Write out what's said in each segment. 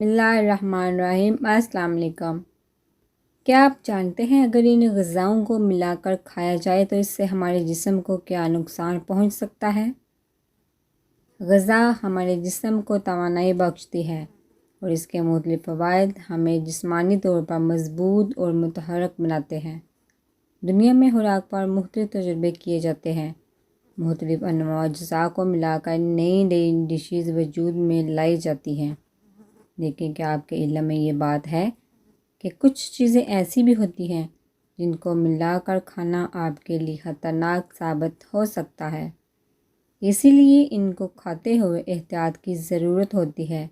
بسم اللہ الرحمن الرحیم۔ السلام علیکم۔ کیا آپ جانتے ہیں اگر ان غذاؤں کو ملا کر کھایا جائے تو اس سے ہمارے جسم کو کیا نقصان پہنچ سکتا ہے؟ غذا ہمارے جسم کو توانائی بخشتی ہے اور اس کے مختلف فوائد ہمیں جسمانی طور پر مضبوط اور متحرک بناتے ہیں۔ دنیا میں خوراک پر مختلف تجربے کیے جاتے ہیں۔ مختلف انواع اجزاء کو ملا کر نئی نئی ڈشز وجود میں لائی جاتی ہیں، لیکن کیا آپ کے علم میں یہ بات ہے کہ کچھ چیزیں ایسی بھی ہوتی ہیں جن کو ملا کر کھانا آپ کے لیے خطرناک ثابت ہو سکتا ہے؟ اسی لیے ان کو کھاتے ہوئے احتیاط کی ضرورت ہوتی ہے۔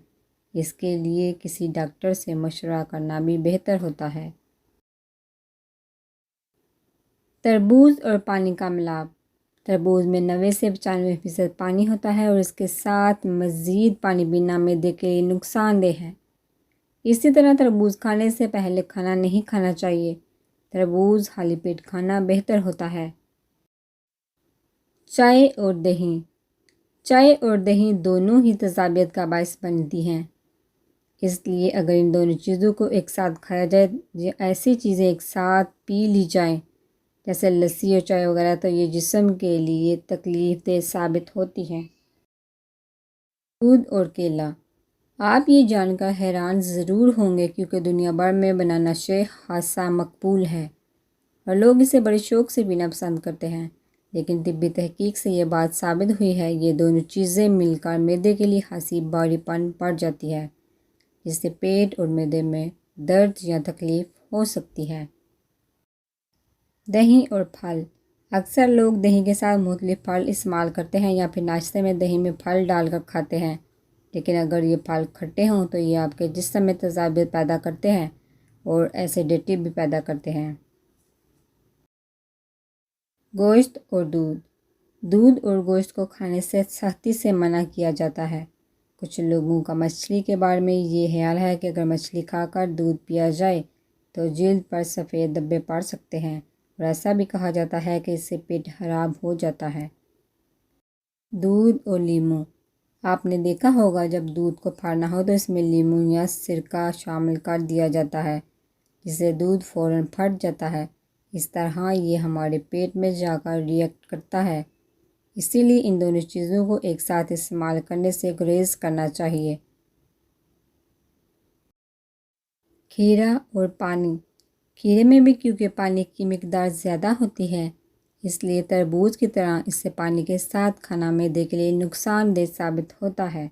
اس کے لیے کسی ڈاکٹر سے مشورہ کرنا بھی بہتر ہوتا ہے۔ تربوز اور پانی کا ملاپ۔ تربوز میں 90 سے 95% پانی ہوتا ہے اور اس کے ساتھ مزید پانی پینا معدے کے لیے نقصان دہ ہے۔ اسی طرح تربوز کھانے سے پہلے کھانا نہیں کھانا چاہیے۔ تربوز خالی پیٹ کھانا بہتر ہوتا ہے۔ چائے اور دہی۔ چائے اور دہی دونوں ہی تیزابیت کا باعث بنتی ہیں، اس لیے اگر ان دونوں چیزوں کو ایک ساتھ کھایا جائے یا ایسی چیزیں ایک ساتھ پی لی جائیں جیسے لسی اور چائے وغیرہ تو یہ جسم کے لیے تکلیف دہ ثابت ہوتی ہیں۔ دودھ اور کیلا۔ آپ یہ جان کر حیران ضرور ہوں گے کیونکہ دنیا بھر میں بنانا شیک خاصا مقبول ہے اور لوگ اسے بڑے شوق سے پینا پسند کرتے ہیں، لیکن طبی تحقیق سے یہ بات ثابت ہوئی ہے یہ دونوں چیزیں مل کر معدے کے لیے خاصی بھاری پن پڑ جاتی ہے، جس سے پیٹ اور معدے میں درد یا تکلیف ہو سکتی ہے۔ دہی اور پھل۔ اکثر لوگ دہی کے ساتھ مختلف پھل استعمال کرتے ہیں یا پھر ناشتے میں دہی میں پھل ڈال کر کھاتے ہیں، لیکن اگر یہ پھل کھٹے ہوں تو یہ آپ کے جسم میں تیزابیت پیدا کرتے ہیں اور ایسیڈیٹی بھی پیدا کرتے ہیں۔ گوشت اور دودھ۔ دودھ اور گوشت کو کھانے سے سختی سے منع کیا جاتا ہے۔ کچھ لوگوں کا مچھلی کے بارے میں یہ خیال ہے کہ اگر مچھلی کھا کر دودھ پیا جائے تو جلد پر سفید دھبے پڑ سکتے ہیں اور ایسا بھی کہا جاتا ہے کہ اس سے پیٹ خراب ہو جاتا ہے۔ دودھ اور لیموں۔ آپ نے دیکھا ہوگا جب دودھ کو پھاڑنا ہو تو اس میں لیموں یا سرکہ شامل کر دیا جاتا ہے جس سے دودھ فوراً پھٹ جاتا ہے۔ اس طرح یہ ہمارے پیٹ میں جا کر ریئیکٹ کرتا ہے، اسی لیے ان دونوں چیزوں کو ایک ساتھ استعمال کرنے سے گریز کرنا چاہیے۔ کھیرا اور پانی۔ کھیرے میں بھی کیونکہ پانی کی مقدار زیادہ ہوتی ہے اس لیے تربوز کی طرح اس سے پانی کے ساتھ کھانا معدے کے لیے نقصان دہ ثابت ہوتا ہے۔